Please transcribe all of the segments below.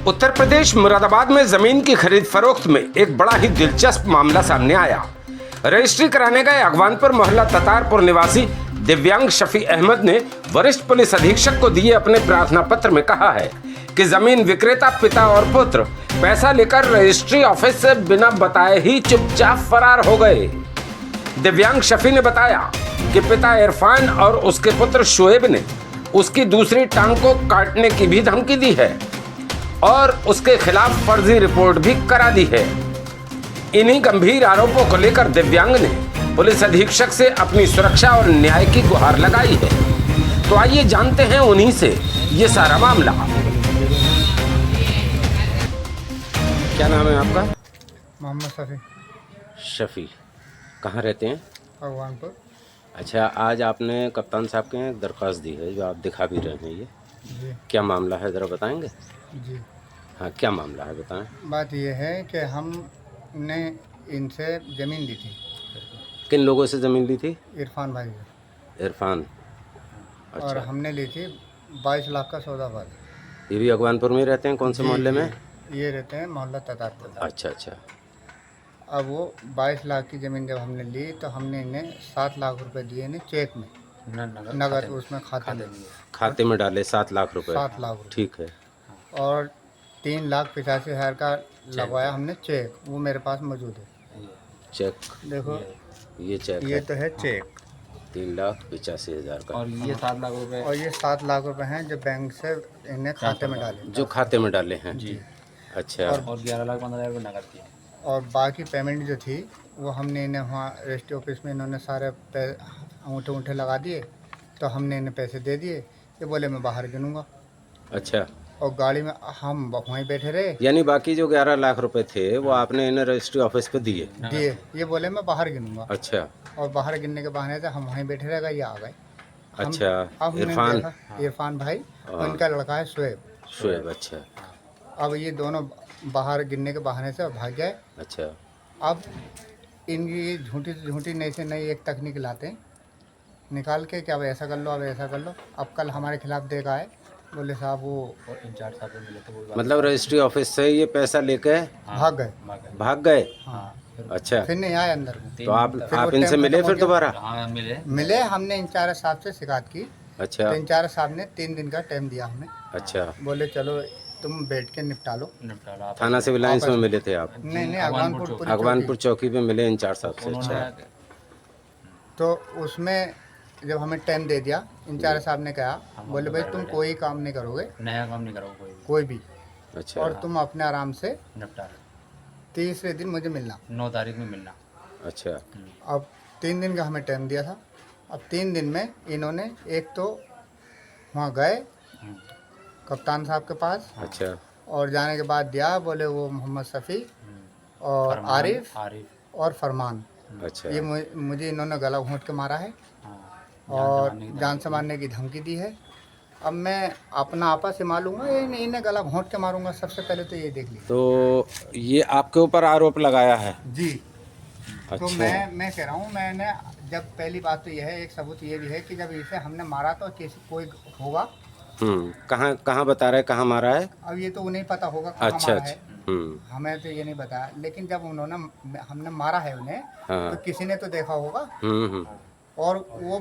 उत्तर प्रदेश मुरादाबाद में जमीन की खरीद फरोख्त में एक बड़ा ही दिलचस्प मामला सामने आया। रजिस्ट्री कराने गए अगवानपुर मोहल्ला ततारपुर निवासी दिव्यांग शफी अहमद ने वरिष्ठ पुलिस अधीक्षक को दिए अपने प्रार्थना पत्र में कहा है कि जमीन विक्रेता पिता और पुत्र पैसा लेकर रजिस्ट्री ऑफिस से बिना बताए ही चुपचाप फरार हो गए। दिव्यांग शफी ने बताया कि पिता इरफान और उसके पुत्र शोएब ने उसकी दूसरी टांग को काटने की भी धमकी दी है और उसके खिलाफ फर्जी रिपोर्ट भी करा दी है। इन्हीं गंभीर आरोपों को लेकर दिव्यांग ने पुलिस अधीक्षक से अपनी सुरक्षा और न्याय की गुहार लगाई है। तो आइए जानते हैं उन्हीं से ये सारा मामला। क्या नाम है आपका? मोहम्मद शफी। शफी, कहाँ रहते हैं? भगवानपुर। अच्छा, आज आपने कप्तान साहब के यहाँ एक दरख्वास्त दी है जो आप दिखा भी रहे हैं। ये जी क्या मामला है, ज़रा बताएंगे? जी, हाँ, क्या मामला है बताएं। बात यह है कि हमने इनसे ज़मीन ली थी। किन लोगों से ज़मीन ली थी? इरफान भाई से। इरफान। और अच्छा, हमने ली थी 22 लाख का सौदा बाद। ये भी अगवानपुर में रहते हैं? कौन से जी, मोहल्ले में? ये रहते हैं मोहल्ला ततारपुर। अच्छा अच्छा। अब वो 22 लाख की ज़मीन जब हमने ली तो हमने इन्हें 7 लाख रुपए दिए इन्हें चेक में, नगद उसमें खाते में। खाते में डाले 7 लाख रुपए? 7 लाख रुपए। ठीक है। और 3,85,000 का लगवाया हमने चेक, वो मेरे पास मौजूद है। चेक, देखो ये चेक ये है तो है चेक। 3,85,000 का। और ये 7 लाख रुपए और ये 7 लाख रुपए हैं जो बैंक से इन्हें खाते में डाले। जो खाते में डाले हैं? जी। अच्छा। और 11,15,000 रुपये नकद किए। और बाकी पेमेंट जो थी वो हमने इन्हें वहाँ रजिस्ट्री ऑफिस में इन्होंने सारे अंगूठे लगा दिए, तो हमने इन्हें पैसे दे दिए। ये बोले मैं बाहर गिनूंगा। अच्छा, और गाड़ी में हम वहीं बैठे रहे। यानी बाकी जो 11 लाख रुपए थे वो आपने इन्हें रजिस्ट्री ऑफिस पे दिए? ये बोले मैं बाहर गिनूंगा। अच्छा और बाहर गिनने के बहाने से हम वहीं बैठे रह गए, ये आ गए। अच्छा। अब हमने इरफान? देखा, इरफान भाई, उनका लड़का है शोएब। शोएब। अच्छा अब ये दोनों बाहर गिनने के बहाने से भाग गए। अच्छा। अब इनकी झूठी से झूठी नई से नई एक तकनीक लाते हैं, निकाल के कि अब ऐसा कर लो, अब ऐसा कर लो। अब कल हमारे खिलाफ देगा है, बोले साहब वो और इंचार्ज साहब को मिले तो वो बात मतलब रजिस्ट्री ऑफिस से ये पैसा लेके भाग गए। भाग गए? हाँ, अच्छा, फिर नहीं आए अंदर को। तो आप वो इनसे टाइम मिले खत्म हो फिर गया। दोबारा? हाँ मिले, हमने इंचार्ज साहब से शिकायत की। अच्छा तो इंचार्ज साहब ने 3 दिन का टाइम दिया हमें। अच्छा। बोले चलो तुम बैठ के निपटा लो। निपटा थाना सिविल लाइंस में मिले थे आप? नहीं, अगवानपुर पुलिस अगवानपुर चौकी पे मिले इंचार्ज साहब से? अच्छा। तो उसमें जब हमें टाइम दे दिया, इंचार्ज साहब ने कहा, बोले भाई तुम कोई काम नहीं करोगे, नया काम नहीं करो कोई भी, अच्छा और तुम अपने आराम से निपटा। 30वें दिन मुझे मिलना। 9 तारीख में मिलना। अच्छा। अब 3 दिन का हमें टाइम दिया था। अब 3 दिन में इन्होंने एक तो वहाँ गए कप्तान साहब के पास, अच्छा। और जाने के बाद दिया, बोले वो मोहम्मद शफी और फरमान, आरिफ और फरमान, अच्छा। ये मुझे इन्होंने गला घोंट के मारा है हाँ, और जान से मारने की धमकी दी है। अब मैं अपना आपा से मारूंगा, इन्हें गला घोंट के मारूंगा। सबसे पहले तो ये देख लीजिए। तो ये आपके ऊपर आरोप लगाया है? जी। तो अच्छा। मैं कह रहा हूँ, मैंने जब पहली बात तो यह है, एक सबूत ये भी है कि जब इसे हमने मारा तो किसी कोई होगा। कहाँ बता रहे, कहाँ मारा है? अब ये तो उन्हें पता होगा कहाँ अच्छा मारा अच्छा। है, हमें तो ये नहीं बताया। लेकिन जब हमने मारा है उन्हें, हाँ। तो किसी ने तो देखा होगा। हम्म। और वो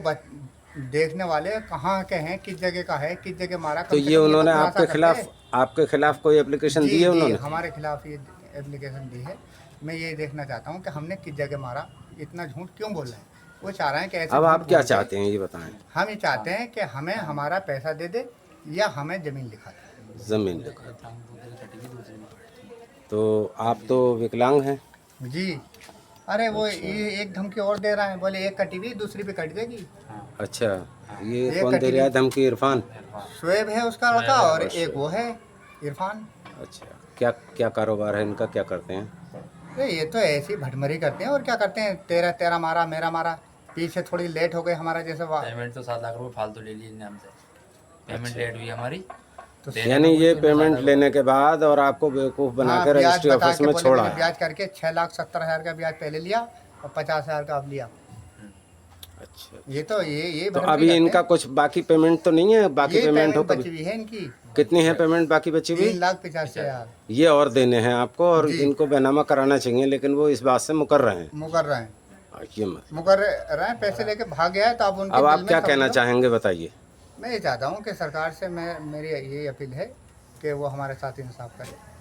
देखने वाले कहाँ के हैं, किस जगह का है, किस जगह मारा। तो ये उन्होंने आपके खिलाफ कोई एप्लीकेशन दी है? उन्होंने हमारे खिलाफ ये एप्लीकेशन दी है। मैं ये देखना चाहता हूँ कि हमने किस जगह मारा, इतना झूठ क्यों बोल रहे हैं। वो चाह रहे हैं कि ऐसे अब आप झूठ क्या बोल के- चाहते हैं ये बताएं? हम ये चाहते हैं कि हमें हमारा पैसा दे दे या हमें ज़मीन लिखा दे। जमीन लिखा। तो आप तो विकलांग हैं? जी। अरे वो ये एक धमकी और दे रहा है, बोले एक कटी हुई दूसरी पे कट देगी। अच्छा, ये ये कौन दे रहा है धमकी? इरफान? शोएब है उसका लड़का, और एक वो है इरफान। अच्छा, क्या क्या कारोबार है इनका, क्या करते हैं? अरे ये तो ऐसी भटमरी करते हैं, और क्या करते हैं। तेरा मारा, मेरा मारा, पीछे थोड़ी लेट हो गए हमारा जैसे पेमेंट तो 7 लाख रुपये फालतू ले ली इनने हमसे। पेमेंट लेट हुई हमारी। तो यानी ये पेमेंट लेने के बाद और आपको बेवकूफ़ बना के रजिस्ट्री ऑफिस में छोड़ा है? ब्याज करके 6,70,000 का ब्याज पहले लिया और 50,000 का अब लिया। अच्छा। ये तो ये तो अभी इनका कुछ बाकी पेमेंट तो नहीं है? बाकी पेमेंट हो बची हुई है इनकी। कितनी है पेमेंट बाकी बची हुई? 3,85,000 ये और देने हैं आपको, और जी। इनको बैनामा कराना चाहिए, लेकिन वो इस बात से मुकर रहे हैं। मुकर रहे हैं, ये मत। मुकर रहे हैं, पैसे लेके भाग गया है। तो अब उनके अब दिल आप में क्या समझ कहना लो, चाहेंगे, बताइए। मैं ये चाहता हूँ कि सरकार से मेरी यही अपील है कि वो हमारे साथ इंसाफ करे।